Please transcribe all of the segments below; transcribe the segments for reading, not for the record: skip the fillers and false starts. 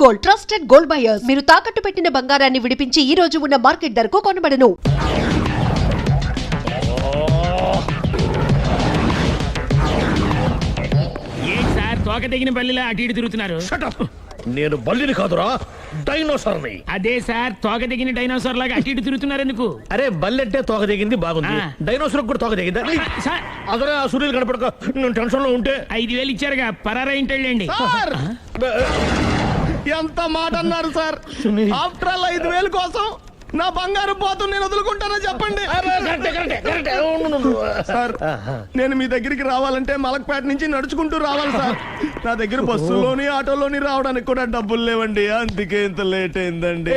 Gold, trusted gold buyers. మీరు తాకట్టు పెట్టిన బంగారాన్ని విడిపించి ఈ రోజు ఉన్న మార్కెట్ ధరకు కొనబడను. తోక తెగిన బల్లిలా అటు ఇటు తిరుగుతున్నారు. నేను బల్లిని కాదురా, డైనోసార్ని. అదే సార్, తోక తెగిన డైనోసార్ లాగా అటు ఇటు తిరుగుతున్నారు ఎందుకు? అరే బల్లెట్టే తోక తెగింది బాగుంది, డైనోసార్ కూడా తోక తెగిందా? అదరే ఆ సూర్యులు కనపడక నేను టెన్షన్ లో ఉంటే 5,000 ఇచ్చారుగా, పరారా ఇంటండి. ఎంత మాట అన్నారు సార్? ఆఫ్టర్ ఆల్ 5,000 కోసం నా బంగారు పోతు నేను వదులుకుంటానో చెప్పండి సార్. నేను మీ దగ్గరికి రావాలంటే మలక్పేట నుంచి నడుచుకుంటూ రావాలి సార్. నా దగ్గర బస్సులోని ఆటోలోని రావడానికి కూడా డబ్బులు లేవండి, అందుకే ఇంత లేట్ అయిందండి.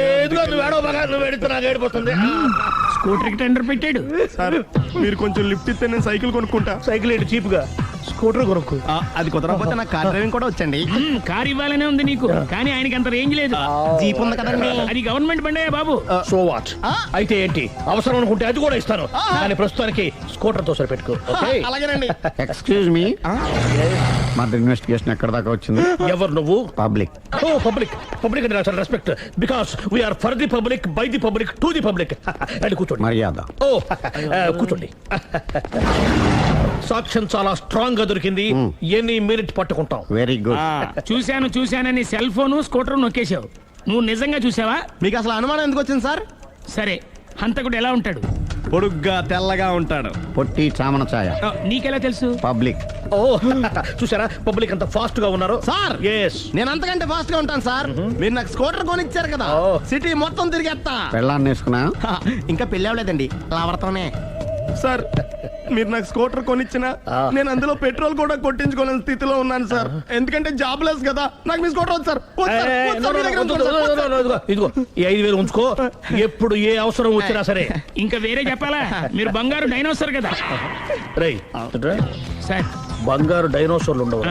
స్కూటర్ కి టెండర్ పెట్టాడు సార్. మీరు కొంచెం లిఫ్ట్ ఇస్తే నేను సైకిల్ కొనుక్కుంటా. సైకిల్ ఏంటి చీప్ గా, స్కూటర్ కొనుక్కు. అది కుదరకపోతే నాకు కార్ డ్రైవింగ్ కూడా వచ్చండి. కార్ ఇవ్వాలనే ఉంది నీకు, కానీ ఆయనకి అంత రేంజ్ లేదు. జీప్ ఉంది కదండి. అది గవర్నమెంట్ బండే బాబు. So what? అయితే ఏంటి, అవసరం అనుకుంటే అది కూడా ఇస్తాను, కానీ ప్రస్తుతానికి స్కూటర్ తో సరిపెట్టుకో. అలాగేనండి. ఎక్స్క్యూజ్ మీ, మర్డర్ ఇన్వెస్టిగేషన్ ఎక్కడ దాకా వచ్చింది? ఎవరు నువ్వు? పబ్లిక్. ఓ పబ్లిక్. పబ్లిక్ అంటే నాకు respect, because we are for the public, by the public, to the public. And కూర్చోండి. మర్యాద. ఓ కూర్చోండి. సాక్ష్యం చాలా స్ట్రాంగ్ గా దొరికింది, ఎన్ని మినిట్ పట్టుకుంటాం. Very good. చూశానని సెల్ ఫోన్ స్కూటర్ నొక్కేశావు. నువ్వు నిజంగా చూసావా? మీకు అసలు అనుమానం ఎందుకు వచ్చింది సార్? సరే, హంతకుడు ఎలా ఉంటాడు? పొడుగ్గా తెల్లగా ఉంటాడు. పొట్టి చామన ఛాయ. నీకెలా తెలుసు? పబ్లిక్. ఓ చూసారా పబ్లిక్ అంత ఫాస్ట్ గా ఉన్నారు సార్. ఎస్, నేను అంతకంటే ఫాస్ట్ గా ఉంటాను సార్. మీరు నాకు స్కూటర్ కొనిచ్చారు కదా, సిటీ మొత్తం తిరిగేస్తా. పెళ్ళాన్ని వేసుకున్నా? ఇంకా పెళ్లి అవ్వలేదండి, లావర్తోనే. సార్ మీరు నాకు స్కూటర్ కొనిచ్చిన నేను అందులో పెట్రోల్ కూడా కొట్టించుకోలేని స్థితిలో ఉన్నాను సార్. ఎందుకంటే జాబ్ లెస్ కదా, నాకు మీ స్కూటర్ వద్దు సార్. ఇదిగో ఈ 5,000 ఉంచుకో, ఎప్పుడు ఏ అవసరం వచ్చినా సరే. ఇంకా వేరే చెప్పాలా? మీరు బంగారు డైనోసార్ కదా. రై సార్, బంగారు డైనోసార్లు ఉండవు,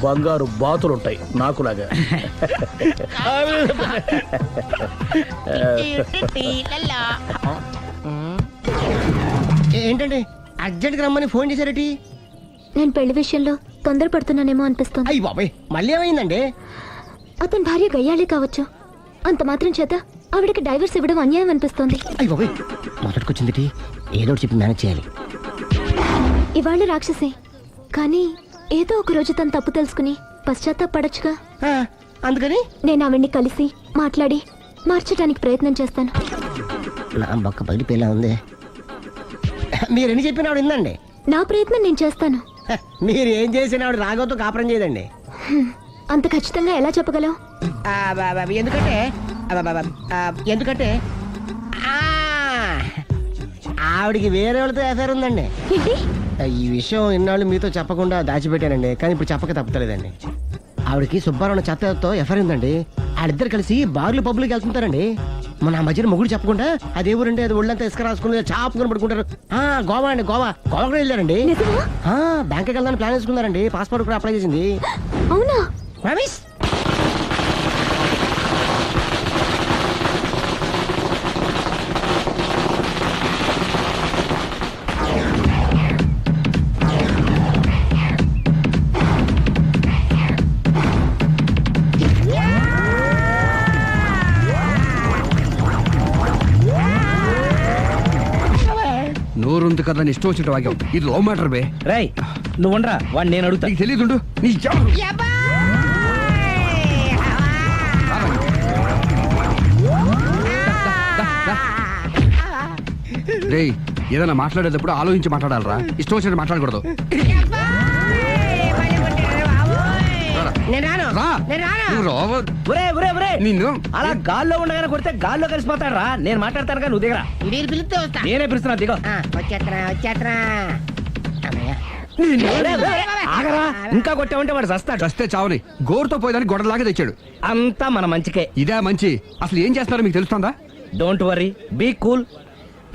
బంగారు బాతులు ఉంటాయి నాకులాగా. ఏంటండి అర్జెంట్ గా రమ్మని ఫోన్ చేశారటి? నేను పెళ్లి విషయంలో తొందరపడుతున్నానేమో అనిపిస్తుంది. అయ్యి బాబాయ్, మళ్ళీ ఏమైందండి? అతని భార్య గయ్యాళే కావచ్చు, అంత మాత్రం చేత ఆవిడకి డైవర్స్ ఇవ్వడం అన్యాయం అనిపిస్తోంది. అయ్యి బాబాయ్, మొదటికొచ్చింది ఏదో చెప్పి మేనేజ్ చేయాలి. ఇవాళ రాక్షసి, కానీ ఏదో ఒక రోజు తను తప్పు తెలుసుకుని పశ్చాత్తాపడొచ్చుగా. అందుకని నేను ఆవిడ్ని కలిసి మాట్లాడి మార్చడానికి ప్రయత్నం చేస్తాను. నా బొక్క బయటిపోయేలా ఉంది. మీరు ఎన్ని చెప్పిన ఆవిడ ఇందండి. నా ప్రయత్నం నేను చేస్తాను. మీరు ఏం చేసిన ఆవిడ రాగోతో కాపురం చేయదండి. అంత ఖచ్చితంగా ఎలా చెప్పగలవు? ఎందుకంటే ఎందుకంటే ఆవిడికి వేరే వాళ్ళతో ఎఫైర్ ఉందండి. ఏంటి? ఈ విషయం ఇన్నాళ్ళు మీతో చెప్పకుండా దాచిపెట్టానండి, కానీ ఇప్పుడు చెప్పక తప్పలేదండి. ఆవిడకి సుబ్బారావు చెత్తతో ఎఫైర్ ఉందండి. వాళ్ళిద్దరు కలిసి బార్లు పబ్లిక్ వెళ్తుంటారండి. మన మధ్యన మొగుడు చెప్పకుండా అదే ఊరండి, అది ఒళ్ళంతా ఇసుక రాసుకుని చాపుకొని పడుకుంటారు. గోవా అండి, గోవా కూడా వెళ్ళారండి. బ్యాంక్కి వెళ్దాని ప్లాన్ వేసుకున్నారండి. పాస్పోర్ట్ కూడా అప్లై చేసింది. అవునా? రమేష్ నోరుంది కదా ఇష్టం వచ్చినట్టు వాక్యం. ఇది లవ్ మ్యాటర్ బే. రై నువ్వు ఉండరా, వాడు నేను అడుగుతా. నీకు తెలియదుండు. రే, ఏదైనా మాట్లాడేటప్పుడు ఆలోచించి మాట్లాడాలరా, ఇష్టం వచ్చినట్టు మాట్లాడకూడదు. నిన్ను అలా గాల్లో ఉండగానే కొడితే గాల్లో కలిసిపోతాడు రా. నేను మాట్లాడతాను కానీ నువ్వు దిగరా. నేనే పిలుస్తున్నా, దిగో. ఆగరా, ఇంకా కొట్టామంటే వాడు చస్తాడు. చస్తే చావని, గోరుతో పోయేదాన్ని గొడవలాగా తెచ్చాడు. అంతా మన మంచికే. ఇదే మంచి. అసలు ఏం చేస్తారో మీకు తెలుస్తుందా? Don't worry, be cool.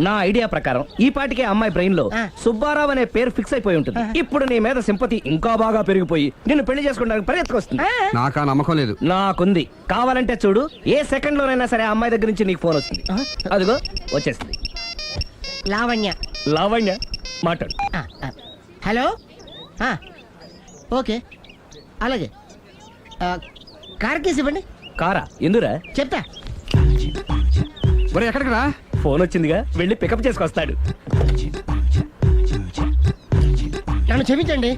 నా ఐడియా ప్రకారం ఈ పాటికే అమ్మాయి బ్రెయిన్ లో సుబ్బారావు అనే పేరు ఫిక్స్ అయిపోయి ఉంటుంది. ఇప్పుడు నీ మీద సింపతి ఇంకా బాగా పెరిగిపోయి నిన్ను పెళ్లి చేసుకోవడానికి పరిగెత్తుకొస్తుంది. నాకా నమ్మకం లేదు. నాకుంది. కావాలంటే చూడు, ఏ సెకండ్ లోనైనా సరే అమ్మాయి దగ్గర నుంచి నీకు ఫోన్ వస్తుంది. అదిగో వచ్చేస్తుంది. లావణ్య. లావణ్య మాట్లాడు. హలో, ఓకే అలాగే. కార్ కేసు ఇవ్వండి. కారా ఎందురా? చెప్తా. ఒరే ఎక్కడికి రా? ఫోన్ వచ్చిందిగా, వెళ్ళి పికప్ చేసుకొస్తాడు. నన్ను క్షమించండి,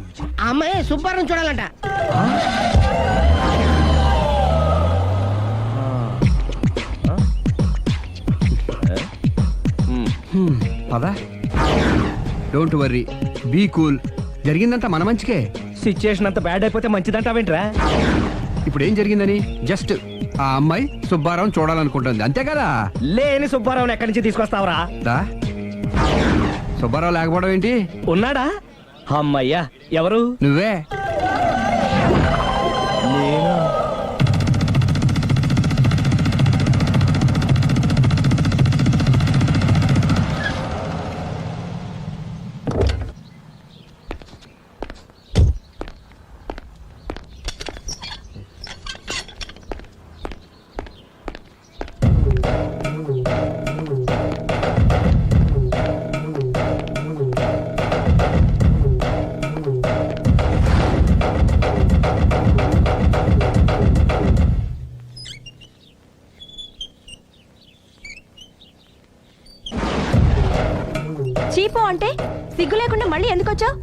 ఆ అమ్మాయి సుబ్బారం చూడాలంట. పదా, డోంట్ వర్రీ, బీ కూల్. జరిగిందంతా మన మంచికే. సిచ్యుయేషన్ అంత బ్యాడ్ అయిపోతే మంచిదంటావేంట్రా? ఇప్పుడు ఏం జరిగిందని? జస్ట్ ఆ అమ్మాయి సుబ్బారావు చూడాలనుకుంటుంది, అంతే కదా. లేని సుబ్బారావుని ఎక్కడి నుంచి తీసుకొస్తావరా? దా, సుబ్బారావు లేకపోవడం ఏంటి? ఉన్నాడా? అమ్మయ్యా, ఎవరు? నువ్వే. నేనా? చీపో అంటే సిగ్గు లేకుండా మళ్ళీ ఎందుకు వచ్చావు?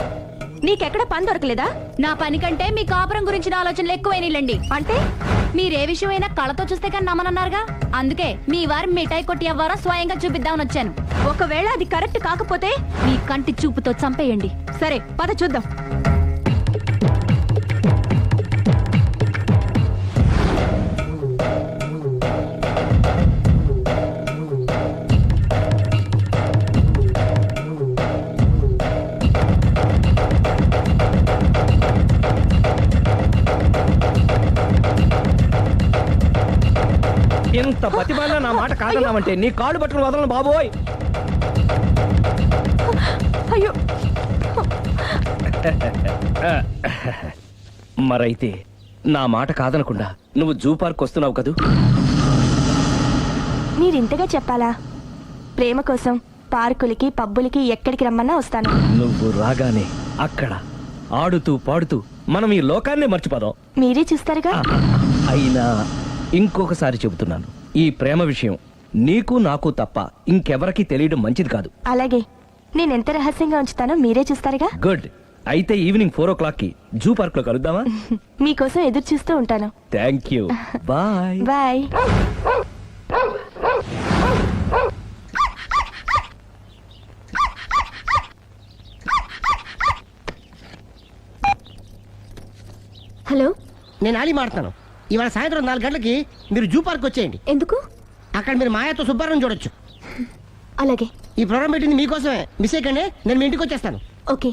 నీకెక్కడ పని దొరకలేదా? నా పని కంటే మీ కాపురం గురించిన ఆలోచనలు ఎక్కువైనాయిలండి. అంటే మీరే విషయమైనా కళ్ళతో చూస్తే కానీ నమ్మనన్నారుగా, అందుకే మీ వారి మిఠాయి కొట్టి అవ్వారా స్వయంగా చూపిద్దామని వచ్చాను. ఒకవేళ అది కరెక్ట్ కాకపోతే మీ కంటి చూపుతో చంపేయండి. సరే పద చూద్దాం. ఇంత బతిమాలినా నా మాట కాదన్నామంటే నీ కాళ్ళు పట్టుకుని వదలను బాబోయ్. అయ్యో, మరైతే నా మాట కాదనకుండా నువ్వు జూ పార్క్ వస్తున్నావు కదూ? మీరింతగా చెప్పాలా? ప్రేమ కోసం పార్కులకి పబ్బులకి ఎక్కడికి రమ్మన్నా వస్తాను. నువ్వు రాగానే అక్కడ ఆడుతూ పాడుతూ మనం ఈ లోకాన్ని మర్చిపోదాం. మీరే చూస్తారుగా. అయినా ఇంకొకసారి చెబుతున్నాను, ఈ ప్రేమ విషయం నీకు నాకు తప్ప ఇంకెవరికి తెలియడం మంచిది కాదు. అలాగే, నేనెంత రహస్యంగా ఉంచుతానో మీరే చూస్తారుగా. గుడ్. అయితే ఈవినింగ్ 4 o'clock కి జూ పార్క్ లో కలుద్దామా? మీకోసం ఎదురు చూస్తూ ఉంటాను. Thank you. Bye. Bye. Hello, నేను ఆలి మాడుతున్నాను. ఇవాళ సాయంత్రం 4 గంటలకి మీరు జూ పార్క్ వచ్చేయండి. ఎందుకు? అక్కడ మీరు మాయాతో సుబ్బారం చూడొచ్చు. అలాగే. ఈ ప్రోగ్రామ్ పెట్టింది మీకోసమే, మిస్ అయ్యకండి. నేను మీ ఇంటికి వచ్చేస్తాను. ఓకే.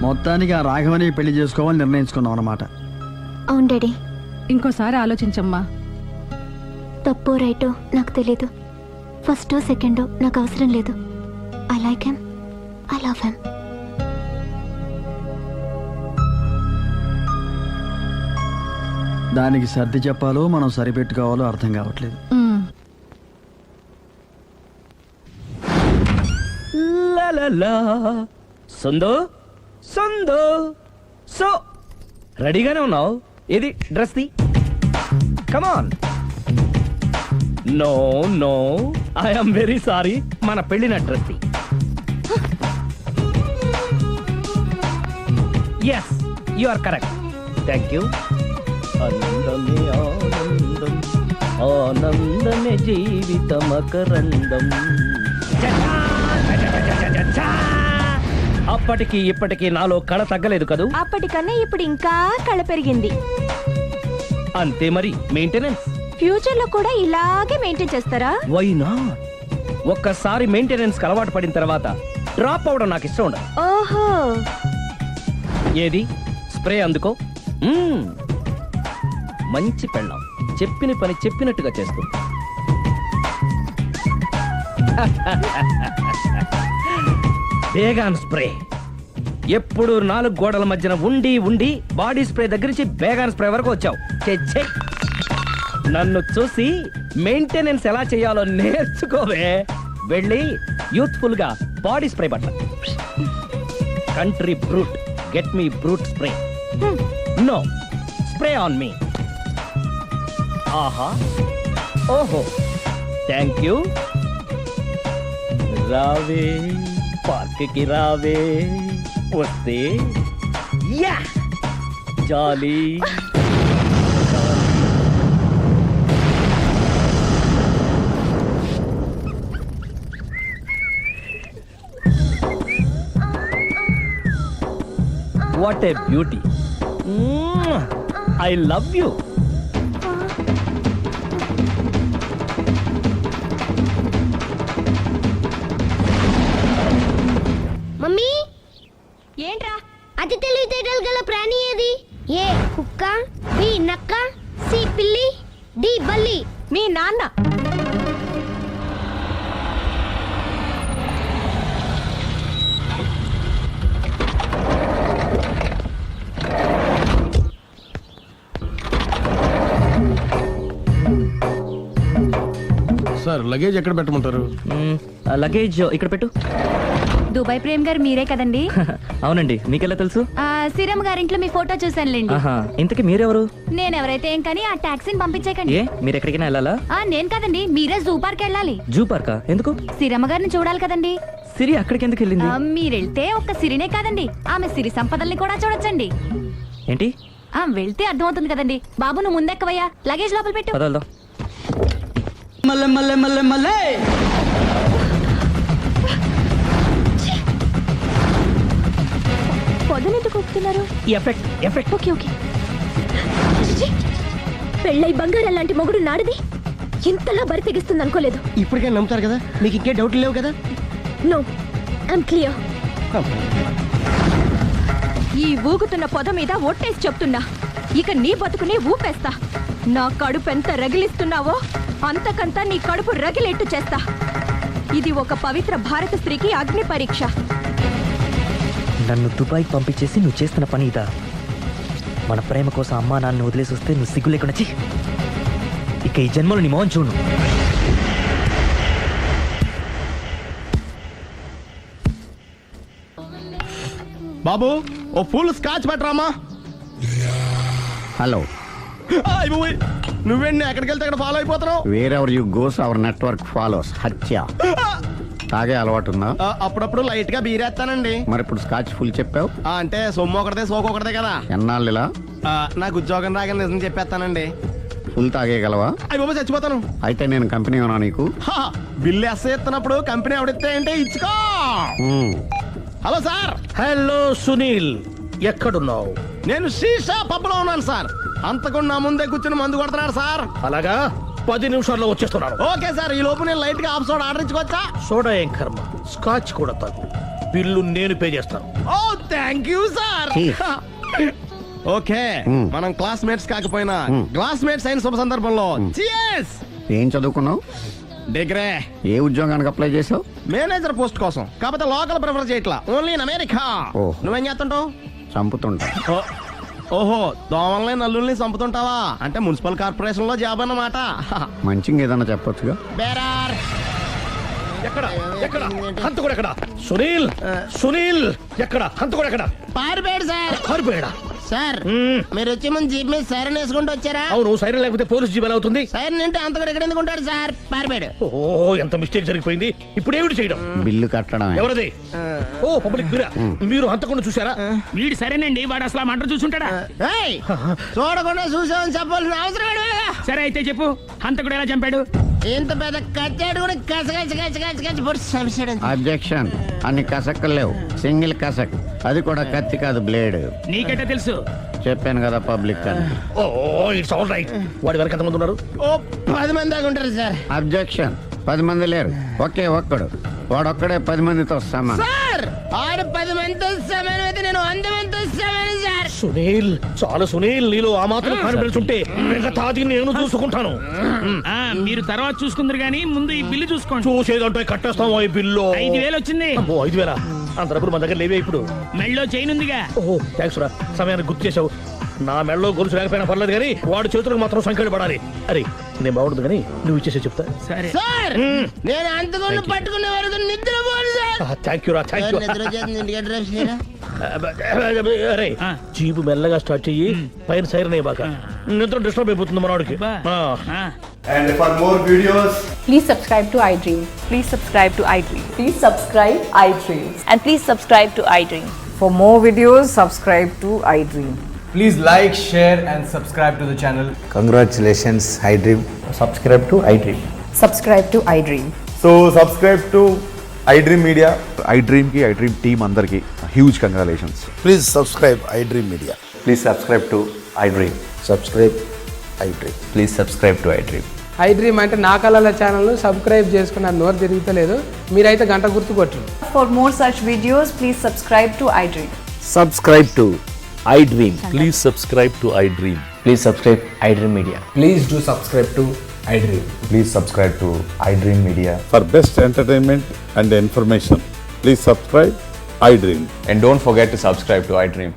మొత్తానికి ఆ రాఘవని పెళ్లి చేసుకోవాలని నిర్ణయించుకున్నాం అన్నమాట. అవును డాడీ. ఇంకోసారి ఆలోచించమ్మా. తప్పో రైటో నాకు తెలీదు. ఫస్టో సెకండో నాకు అవసరం లేదు. I like him, I love him. దానికి సర్ది చెప్పాలో మనం సరిపెట్టుకోవాలో అర్థం కావట్లేదు. లలలా. సందో సందో సో రెడీగానే ఉన్నావు? ఏది డ్రెస్ ది. Come on. No no, I'm very sorry. మన పెళ్లిన డ్రెస్ ది. Yes, you are correct. Thank you. ఆనందమే ఆనందం, ఆనందమే జీవితమకరందం. అప్పటికి ఇప్పటికి నాలో కళ తగ్గలేదు కదూ? అప్పటికన్నా ఇప్పుడు ఇంకా కళ పెరిగింది. అంతే మరి. మెయింటెనెన్స్ ఫ్యూచర్ లో కూడా ఇలాగే మెయింటైన్ చేస్తారా? Why not? ఒక్కసారి మెయింటెనెన్స్ అలవాటు పడిన తర్వాత డ్రాప్ అవడం నాకు ఇష్టం ఉండదు. ఓహో. ఏది స్ప్రే అందుకో. మంచి పెళ్ళాం, చెప్పిన పని చెప్పినట్టుగా చేస్తూ. Baygon spray. ఎప్పుడు 4 గోడల మధ్యన ఉండి ఉండి బాడీ స్ప్రే దగ్గర నుంచి బేగాన్ స్ప్రే వరకు వచ్చావు. ఛే, నన్ను చూసి మెయింటెనెన్స్ ఎలా చేయాలో నేర్చుకోవే. వెళ్ళి యూత్ఫుల్ గా బాడీ స్ప్రే పట్ల. Country Brut, get me Brut spray. No, spray on me. ఆహా, ఓహో, థ్యాంక్ యూ. రావే పార్క్కి రావే, వస్తే yeah jolly. What a beauty. I love you. Mummy ఏంట్రా? అతి తెలివితేటలు గల ప్రాణి ఏది? ఏ కుక్క, బి నక్క, సి పిల్లి, డి బల్లి. మీ నాన్న. సార్ లగేజ్ ఎక్కడ పెట్టమంటారు? లగేజ్ ఇక్కడ పెట్టు. దుబాయ్ ప్రేమ్ గారు మీరే కదండి? అవునండి, మీకెలా తెలుసు? శ్రీరామ్ గారింట్లో మీ ఫోటో చూసానులేండి. ఆహా, ఇంతకీ మీరెవరు? నేను ఎవరైతే ఏం కానీ ఆ టాక్సీని పంపించేకండి. ఏ, మీరు ఎక్కడికైనా వెళ్ళాలా? నేను కదండి, మీరే జూ పార్క్ వెళ్ళాలి. జూ పార్కా? ఎందుకు? శ్రీరమ్మ గారిని చూడాలి కదండి. సిరి అక్కడికి ఎందుకు వెళ్ళింది? మీరెళ్తే ఒక్క సిరినే కాదండి, ఆమె సిరి సంపదల్ని కూడా చూడొచ్చండి. ఏంటి? వెళ్తే అర్థమవుతుంది కదండి. బాబు నువ్వు ముందెక్కవయ్యా, లగేజ్ లోపల పెట్టు. పదల్దాం. పొదనెందుకు ఒప్పుతున్నారు? Effect effect. Okay okay. పెళ్ళై బంగారం లాంటి మొగుడు నాడిది ఇంతలా బరి తెగిస్తుంది అనుకోలేదు. ఇప్పటికే నమ్ముతారు కదా, మీకు ఇంకే డౌట్లు లేవు కదా? No, I'm clear. ఈ ఊగుతున్న పొద మీద ఒట్టేసి చెప్తున్నా, ఇక నీ బతుకునే ఊపేస్తా. నా కడుపు ఎంత రగిలిస్తున్నావో అంతకంతా నీ కడుపు రగిలేట్టు చేస్తా. ఇది ఒక పవిత్ర భారత స్త్రీకి అగ్ని పరీక్ష. నన్ను దుబాయ్కి పంపించేసి నువ్వు చేస్తున్న పని ఇదా? మన ప్రేమ కోసం అమ్మా నాన్న వదిలేసి వస్తే నువ్వు సిగ్గు లేకుండా ఛీ! ఇక ఈ జన్మలో నీ మోహన్ చూడు. బాబు ఓ ఫుల్ స్కాచ్ పెట్టరామా. హలో, నువ్వేండి ఎక్కడికి వెళ్తే అక్కడ ఫాలో అయిపోతున్నావు? Wherever you goes our network follows. హత్య. తాగే అలవాటు ఉందా? అప్పుడప్పుడు లైట్ గా బీరేస్తానండి. మరి ఇప్పుడు స్కాచ్ ఫుల్ చెప్పావు అంటే సొమ్ము ఒకటిదే సోకు ఒకటిదే కదా. ఎన్నాళ్ళు ఇలా? నాకు ఉద్యోగం రాగానే నిజం చెప్పేస్తానండి. ఫుల్ తాగేయగలవా? అయ్యి బాబా చచ్చిపోతాను. అయితే నేను కంపెనీ ఉన్నా నీకు. బిల్లు ఎస్ ఎత్తినప్పుడు కంపెనీ ఎవడిస్తే అంటే ఇచ్చుకో. Hello sir. హలో సునీల్, ఎక్కడున్నావు? నేను శీషా పబ్లో ఉన్నాను సార్. అంతకుండా నా ముందే కూర్చుని మందు కొడుతున్నాడు సార్. అలాగా, 10 నిమిషాల్లో వచ్చేస్తున్నాను. ఓకే సార్, ఈ లోపు నేను లైట్ గా హాఫ్ సోడా ఆర్డర్ ఇచ్చుకోవచ్చా? సోడా ఏం కర్మ, స్కాచ్ కూడా తాగు. బిల్లు నేను పే చేస్తాను. ఓ థ్యాంక్ యూ సార్. ఓకే, మనం క్లాస్మేట్స్ కాకపోయినా క్లాస్మేట్స్ అయిన శుభ సందర్భంలో cheers. ఏం చదువుకున్నావు? డిగ్రీ. ఏ ఉద్యోగానికి అప్లై చేసావు? మేనేజర్ పోస్ట్ కోసం. కాకపోతే లోకల్ ప్రిఫర్ చేయట్లా, ఓన్లీ ఇన్ అమెరికా. నువ్వేం చేస్తుంటావు? చంపుతుంటా. ఓహో, దోమల్ని నల్లుల్ని చంపుతుంటావా? అంటే మున్సిపల్ కార్పొరేషన్ లో జాబ్ అన్నమాట. మంచిగా ఏదన్నా చెప్పొచ్చుగా. బేరార్. ఎక్కడ ఎక్కడ హంతకుడు ఎక్కడ? సునీల్, సునీల్ ఎక్కడ? హంతకుడు ఎక్కడ? పారిపోయాడు సార్. పారిపోయాడా? సార్ మీరు వచ్చే ముందు జీప్ మీద సైరన్ వేసుకుంటూ వచ్చారా? అవును, సైరన్ లేకపోతే పోలీస్ జీబ్ ఎలా అవుతుంది? సైరన్ అంటే అంతకుడు ఎక్కడ ఎందుకు ఉంటాడు సార్? పారిపోయాడు. ఓ ఎంత మిస్టేక్ జరిగిపోయింది. ఇప్పుడు ఏమిటి చేయడం? బిల్లు కట్టడమే. ఎవరది? ఓ పబ్లిక్ మీరా? మీరు హంతకుండా చూసారా? వీడు సరేనండి, వాడు అసలు మంట చూసుంటాడా? ఏయ్, చూడకుండా చూసామని చెప్పాల్సిన అవసరం ఏంటి? సరే అయితే చెప్పు, హంతకుడు ఎలా చంపాడు? ఇంత పెద్ద కచ్చాడు కూడా కచ్చ పొడి సమస్య. అబ్జెక్షన్. అన్ని కసక్కులు లేవు, సింగిల్ కసక్. అది కూడా కత్తి కాదు, బ్లేడ్. నీకెట్టా తెలుసు? చెప్పాను కదా పబ్లిక్ అని. Oh it's all right. వాడి వరకు ఎంతమంది ఉన్నారు? ఓ 10 మంది దాకా ఉంటారు సార్. అబ్జెక్షన్. 10 మంది లేరు, ఒకే ఒక్కడు. వాడొక్కడే 10 మందితో సమానం. సార్ ఆడు 10 మందితో సమానం అయితే నేను 100 మందితో సమానం సార్. సునీల్, చాలా సునీల్, నీలో ఆ మాత్రం కాన్ఫిడెన్స్ ఉంటే మిగతాది నేను చూసుకుంటాను. మీరు తర్వాత చూసుకుందరు గానీ ముందు ఈ బిల్లు చూసుకోండి. చూసేదంటే కట్టేస్తాం ఈ బిల్లు. 5,000 వచ్చింది. 5,000? అంత డబ్బులు మన దగ్గర లేవే ఇప్పుడు. మెళ్ళో చైన్ ఉందిగా. ఓహో థ్యాంక్స్ రా, సమయానికి గుర్తు చేసావు. నా మెడలో గొలుసు లేకపోయినా పర్లేదు కానీ వాడు చేతులకు మాత్రం సంఖ్యలు పడాలి. అరే నేను బాగుండదు కానీ నువ్వు ఇచ్చేసి చెప్తా. సరే సార్ నేను అంతకుండా పట్టుకునే వరకు నిద్రపోను సార్. థ్యాంక్ యూ రా, థ్యాంక్ యూ. నిద్ర వచ్చేస్తుంది, ఇంటికి అడ్రస్ చేయరా? అరే జీపు మెల్లగా స్టార్ట్ చెయ్యి, పైన సైరన్ అయ్యి బాగా నిద్ర డిస్టర్బ్ అయిపోతుంది మనవాడికి. And for more videos, please subscribe to iDream. Please subscribe to iDream. Please subscribe iDream. And please subscribe to iDream. For more videos, subscribe to iDream. please like, share, and subscribe to the channel. Congratulations iDream. Subscribe to iDream. Subscribe to iDream. So subscribe to iDream Media. iDream కి iDream team అందరికి huge congratulations. Please subscribe iDream media. Please subscribe to iDream. Subscribe iDream. Please subscribe to iDream. iDream అంటే నా కళల ఛానల్ను subscribe చేసుకున్న నోరు తిరుగుతలేదు, మీరైతే గంట గుర్తు కొట్టండి. For more such videos, please subscribe to iDream. Subscribe to iDream. Please subscribe to iDream. Please subscribe iDream media. Please do subscribe to iDream. Please subscribe to iDream media. For best entertainment and information, please subscribe iDream. And don't forget to subscribe to iDream.